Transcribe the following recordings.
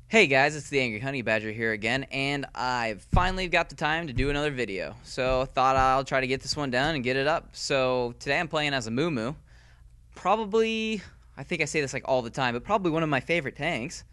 Hey guys, it's the Angry Honey Badger here again, and I've finally got the time to do another video. So thought I'll try to get this one done and get it up. So today I'm playing as Amumu. Probably, I think I say this like all the time, but probably one of my favorite tanks.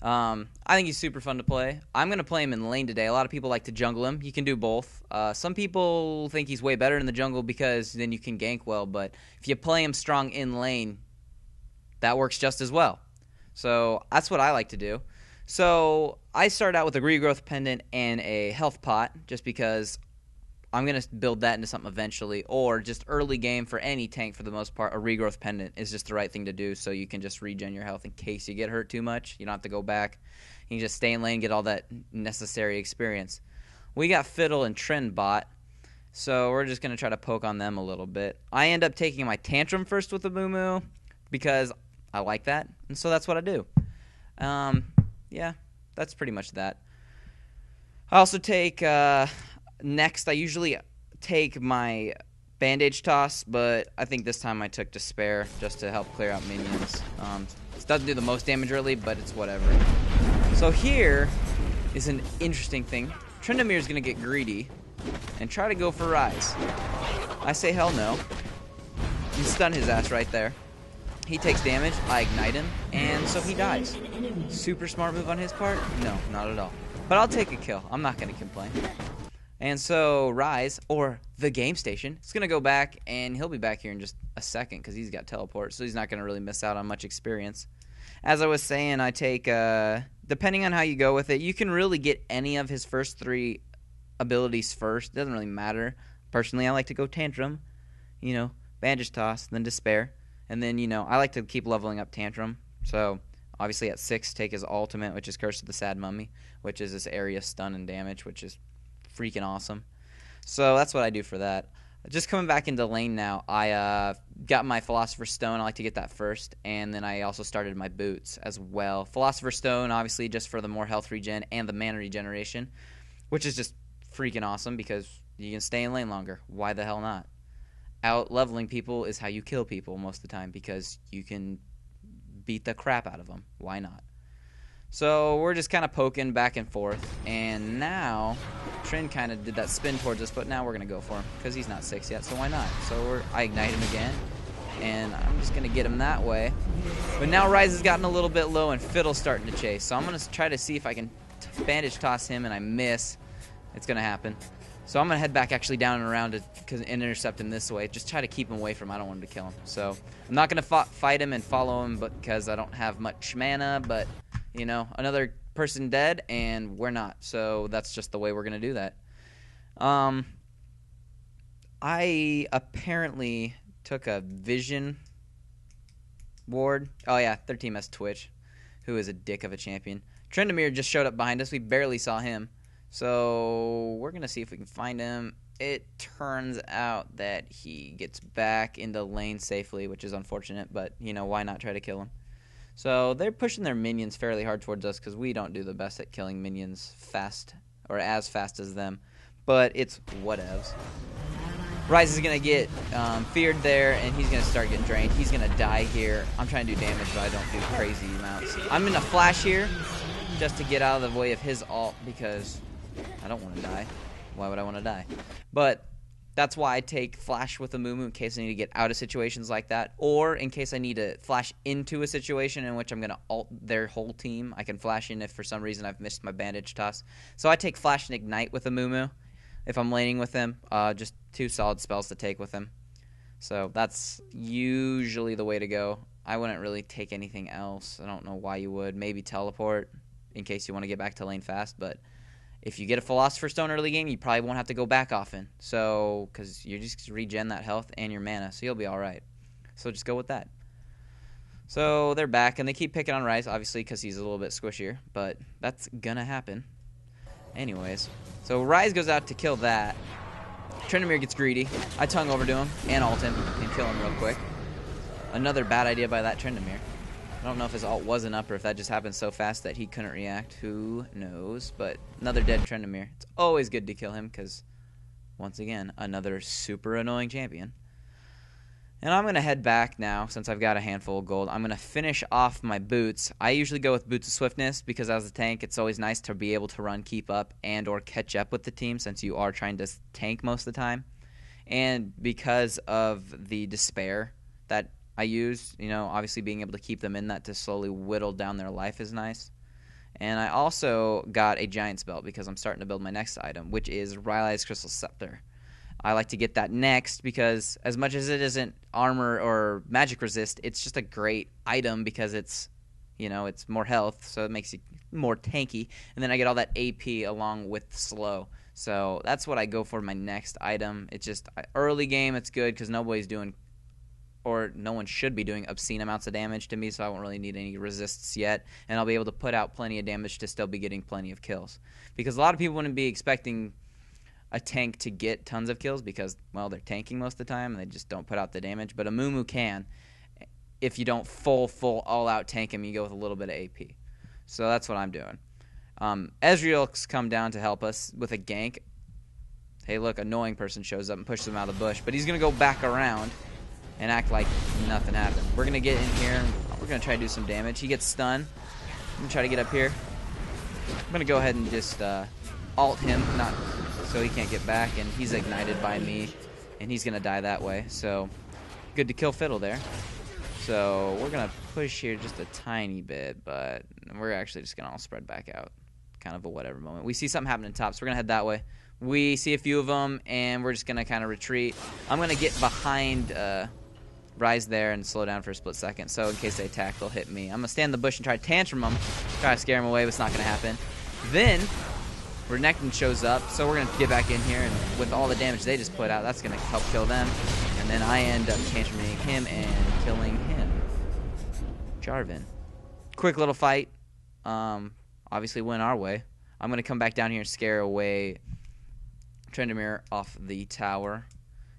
I think he's super fun to play. I'm going to play him in lane today. A lot of people like to jungle him. You can do both. Some people think he's way better in the jungle because then you can gank well, but if you play him strong in lane, that works just as well. So that's what I like to do. So I started out with a regrowth pendant and a health pot just because I'm going to build that into something eventually, or just early game for any tank for the most part, a regrowth pendant is just the right thing to do so you can just regen your health in case you get hurt too much. You don't have to go back. You can just stay in lane, get all that necessary experience. We got Fiddle and Trend bot, so we're just going to try to poke on them a little bit. I end up taking my Tantrum first with the Amumu because I like that, and so that's what I do. Yeah, that's pretty much that. I also take, next, I usually take my Bandage Toss, but I think this time I took Despair just to help clear out minions. It doesn't do the most damage early, but it's whatever. So here is an interesting thing. Trendamir is going to get greedy and try to go for Rise. I say hell no. You stun his ass right there. He takes damage, I ignite him, and so he dies. Super smart move on his part? No, not at all. But I'll take a kill. I'm not going to complain. And so Rise, or the game station, is going to go back, and he'll be back here in just a second because he's got teleport, so he's not going to really miss out on much experience. As I was saying, I take, depending on how you go with it, you can really get any of his first three abilities first. It doesn't really matter. Personally, I like to go Tantrum, Bandage Toss, then Despair. And then, I like to keep leveling up Tantrum. So, obviously at 6, take his ultimate, which is Curse of the Sad Mummy, which is this area stun and damage, which is freaking awesome. So, that's what I do for that. Just coming back into lane now, I got my Philosopher's Stone. I like to get that first. And then I also started my boots as well. Philosopher's Stone, obviously, just for the more health regen and the mana regeneration, which is just freaking awesome because you can stay in lane longer. Why the hell not? Out leveling people is how you kill people most of the time because you can beat the crap out of them. Why not? So we're just kind of poking back and forth, and now Trend kind of did that spin towards us, but now we're going to go for him because he's not 6 yet, so why not? So I ignite him again, and I'm just going to get him that way. But now Rise has gotten a little bit low, and Fiddle's starting to chase, so I'm going to try to see if I can bandage toss him, and I miss. It's going to happen. So I'm going to head back actually down and around to intercept him this way. Just try to keep him away from him. I don't want him to kill him. So I'm not going to fight him and follow him because I don't have much mana. But, another person dead and we're not. So that's just the way we're going to do that. I apparently took a Vision ward. Oh, yeah, their team has Twitch, who is a dick of a champion. Trendamir just showed up behind us. We barely saw him. So we're going to see if we can find him. It turns out that he gets back into lane safely, which is unfortunate, but, why not try to kill him? So they're pushing their minions fairly hard towards us because we don't do the best at killing minions fast or as fast as them, but it's whatevs. Rise is going to get feared there, and he's going to start getting drained. He's going to die here. I'm trying to do damage, but I don't do crazy amounts. I'm going to flash here just to get out of the way of his ult because I don't want to die. Why would I want to die? But that's why I take flash with Amumu in case I need to get out of situations like that, or in case I need to flash into a situation in which I'm going to ult their whole team. I can flash in if for some reason I've missed my bandage toss. So I take flash and ignite with Amumu if I'm laning with him. Just 2 solid spells to take with him. So that's usually the way to go. I wouldn't really take anything else. I don't know why you would. Maybe teleport in case you want to get back to lane fast, but if you get a Philosopher's Stone early game, you probably won't have to go back often. So, because you just regen that health and your mana, so you'll be all right. So just go with that. So they're back, and they keep picking on Rise, obviously, because he's a little bit squishier, but that's gonna happen. Anyways, so Rise goes out to kill that. Trendamir gets greedy. I tongue over to him and ult him and kill him real quick. Another bad idea by that Trendamir. I don't know if his ult wasn't up or if that just happened so fast that he couldn't react. Who knows? But another dead Trendamir. It's always good to kill him because, once again, another super annoying champion. And I'm going to head back now since I've got a handful of gold. I'm going to finish off my boots. I usually go with boots of swiftness because as a tank, it's always nice to be able to run, keep up, and or catch up with the team since you are trying to tank most of the time. And because of the despair that I use, you know, obviously being able to keep them in that to slowly whittle down their life is nice. And I also got a Giant's Belt because I'm starting to build my next item, which is Riley's Crystal Scepter. I like to get that next because as much as it isn't armor or magic resist, it's just a great item because it's, you know, it's more health, so it makes you more tanky. And then I get all that AP along with slow. So that's what I go for my next item. It's just early game, it's good because nobody's doing, or no one should be doing obscene amounts of damage to me, so I won't really need any resists yet. And I'll be able to put out plenty of damage to still be getting plenty of kills. Because a lot of people wouldn't be expecting a tank to get tons of kills because, well, they're tanking most of the time and they just don't put out the damage. But Amumu can. If you don't full all-out tank him, you go with a little bit of AP. So that's what I'm doing. Ezreal's come down to help us with a gank. Hey, look, annoying person shows up and pushes him out of the bush. But he's going to go back around and act like nothing happened. We're going to get in here and we're going to try to do some damage. He gets stunned. I'm going to try to get up here. I'm going to go ahead and just ult him, not so he can't get back, and he's ignited by me, and he's going to die that way. So, good to kill Fiddle there. So, we're going to push here just a tiny bit, but we're actually just going to all spread back out. Kind of a whatever moment. We see something happening top, so we're going to head that way. We see a few of them, and we're just going to kind of retreat. I'm going to get behind Rise there and slow down for a split second, so in case they attack, they'll hit me. I'm going to stand in the bush and try to tantrum them, try to scare them away, but it's not going to happen. Then Renekton shows up, so we're going to get back in here, and with all the damage they just put out, that's going to help kill them. And then I end up tantruming him and killing him. Jarvan. Quick little fight. Obviously went our way. I'm going to come back down here and scare away Tryndamere off the tower.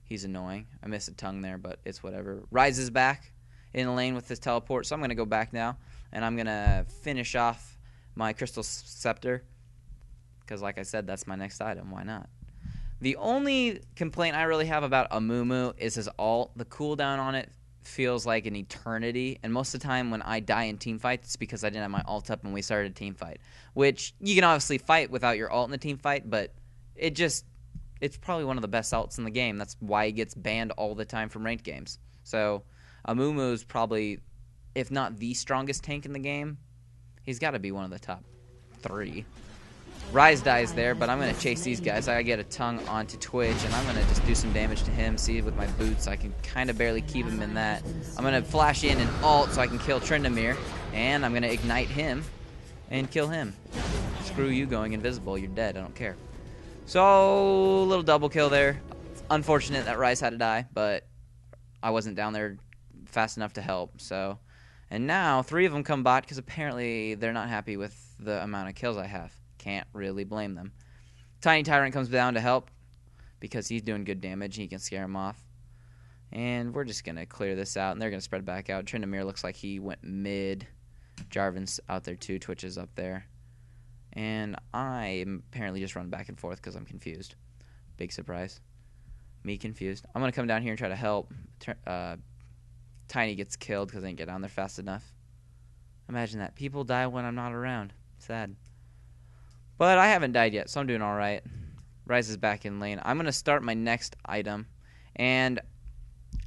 He's annoying. I missed a tongue there, but it's whatever. Rise is back in the lane with his teleport, so I'm going to go back now, and I'm going to finish off my Crystal Scepter. Because, like I said, that's my next item. Why not? The only complaint I really have about Amumu is his ult. The cooldown on it feels like an eternity. And most of the time when I die in team fights, it's because I didn't have my ult up and we started a team fight. Which, you can obviously fight without your ult in a team fight, but it's probably one of the best ults in the game. That's why he gets banned all the time from ranked games. So, Amumu is probably, if not the strongest tank in the game, he's got to be one of the top 3. Rise dies there, but I'm going to chase these guys. I get a tongue onto Twitch, and I'm going to just do some damage to him. See, with my boots, I can kind of barely keep him in that. I'm going to flash in and ult so I can kill Tryndamere, and I'm going to ignite him and kill him. Screw you going invisible. You're dead. I don't care. So, little double kill there. It's unfortunate that Rise had to die, but I wasn't down there fast enough to help. So, and now 3 of them come bot because apparently they're not happy with the amount of kills I have. Can't really blame them. Tiny Tyrant comes down to help because he's doing good damage. He can scare him off. And we're just going to clear this out, and they're going to spread back out. Tryndamere looks like he went mid. Jarvan's out there too. Twitch is up there. And I am apparently just running back and forth because I'm confused. Big surprise. Me confused. I'm going to come down here and try to help. Tiny gets killed because I didn't get down there fast enough. Imagine that. People die when I'm not around. Sad. But I haven't died yet, so I'm doing alright. Rise is back in lane. I'm going to start my next item. And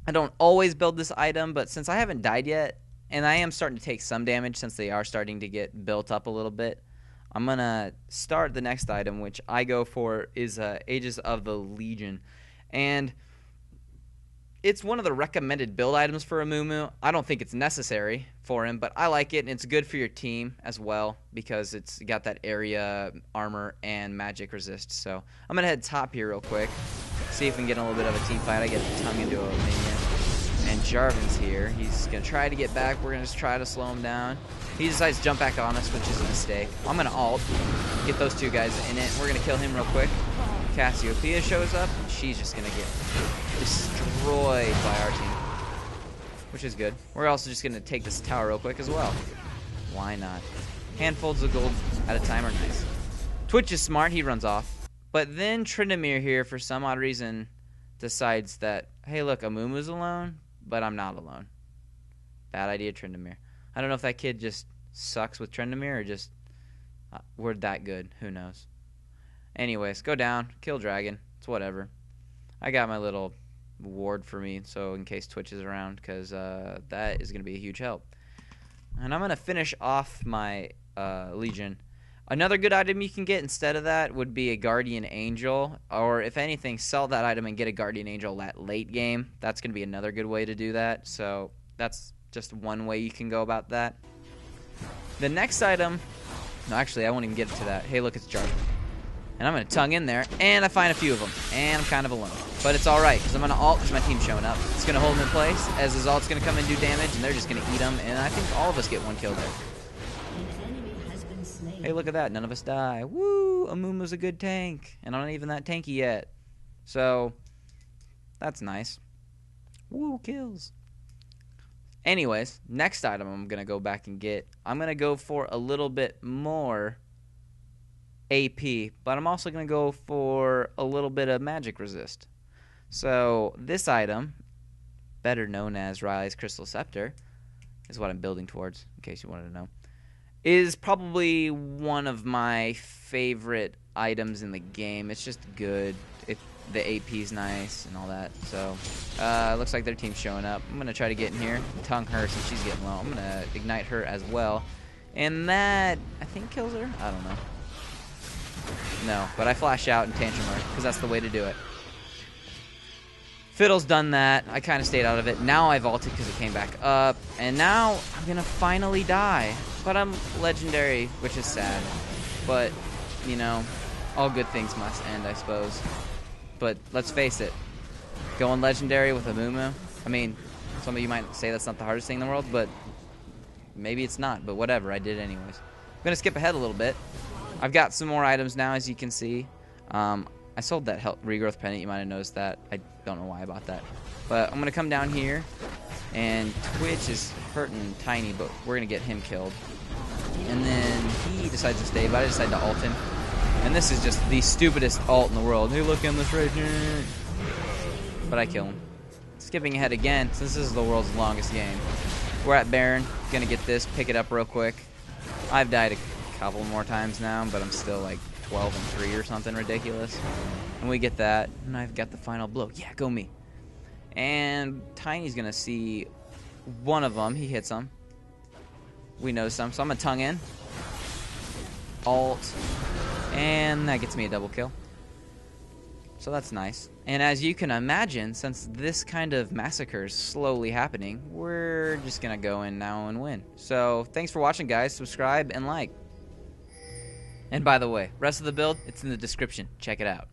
I don't always build this item, but since I haven't died yet, and I am starting to take some damage since they are starting to get built up a little bit, I'm going to start the next item, which I go for is Aegis of the Legion. And it's one of the recommended build items for Amumu. I don't think it's necessary for him, but I like it, and it's good for your team as well because it's got that area armor and magic resist. So I'm going to head top here real quick, see if we can get a little bit of a team fight. I get the tongue into a minion, and Jarvan's here. He's going to try to get back. We're going to just try to slow him down. He decides to jump back on us, which is a mistake. I'm going to ult, get those 2 guys in it. We're going to kill him real quick. Cassiopeia shows up, and she's just going to get destroyed by our team, which is good. We're also just going to take this tower real quick as well. Why not? Handfuls of gold at a time are nice. Twitch is smart. He runs off. But then Tryndamere here, for some odd reason, decides that, hey, look, Amumu's alone, but I'm not alone. Bad idea, Tryndamere. I don't know if that kid just sucks with Tryndamere or just we're that good. Who knows? Anyways, go down, kill dragon. It's whatever. I got my little ward for me, so in case Twitch is around, because that is going to be a huge help. And I'm going to finish off my Legion. Another good item you can get instead of that would be a Guardian Angel, or if anything, sell that item and get a Guardian Angel that late game. That's going to be another good way to do that, so that's just one way you can go about that. The next item, no, actually, I won't even get to that. Hey, look, it's Jarvan. And I'm going to tongue in there, and I find a few of them, and I'm kind of alone. But it's alright, because I'm going to ult because my team's showing up. It's going to hold them in place, as his ult's going to come and do damage, and they're just going to eat them, and I think all of us get one kill there. Hey, look at that. None of us die. Woo! Amumu's a good tank, and I'm not even that tanky yet. So, that's nice. Woo, kills. Anyways, next item I'm going to go back and get. I'm going to go for a little bit more AP, but I'm also going to go for a little bit of magic resist. So this item, better known as Riley's Crystal Scepter, is what I'm building towards, in case you wanted to know, is probably one of my favorite items in the game. It's just good. The AP's nice and all that. So looks like their team's showing up. I'm going to try to get in here and tongue her since she's getting low. I'm going to ignite her as well. And that, I think, kills her? I don't know. No, but I flash out and tantrum her, because that's the way to do it. Fiddle's done that. I kind of stayed out of it. Now I vaulted because it came back up. And now I'm going to finally die. But I'm legendary, which is sad. But, you know, all good things must end, I suppose. But let's face it. Going legendary with Amumu, I mean, some of you might say that's not the hardest thing in the world, but maybe it's not. But whatever, I did it anyways. I'm going to skip ahead a little bit. I've got some more items now, as you can see. I sold that regrowth pendant. You might have noticed that. I don't know why I bought that. But I'm going to come down here, and Twitch is hurting Tiny, but we're going to get him killed. And then he decides to stay, but I decide to ult him. And this is just the stupidest ult in the world. Hey, look, I'm this right here. But I kill him. Skipping ahead again, since this is the world's longest game. We're at Baron. Going to get this, pick it up real quick. I've died a couple more times now, but I'm still like 12 and 3 or something ridiculous. And we get that, and I've got the final blow. Yeah, go me. And Tiny's gonna see one of them. He hits him. We know some, so I'm gonna tongue in. Ult. And that gets me a double kill. So that's nice. And as you can imagine, since this kind of massacre is slowly happening, we're just gonna go in now and win. So thanks for watching, guys. Subscribe and like. And by the way, rest of the build, it's in the description. Check it out.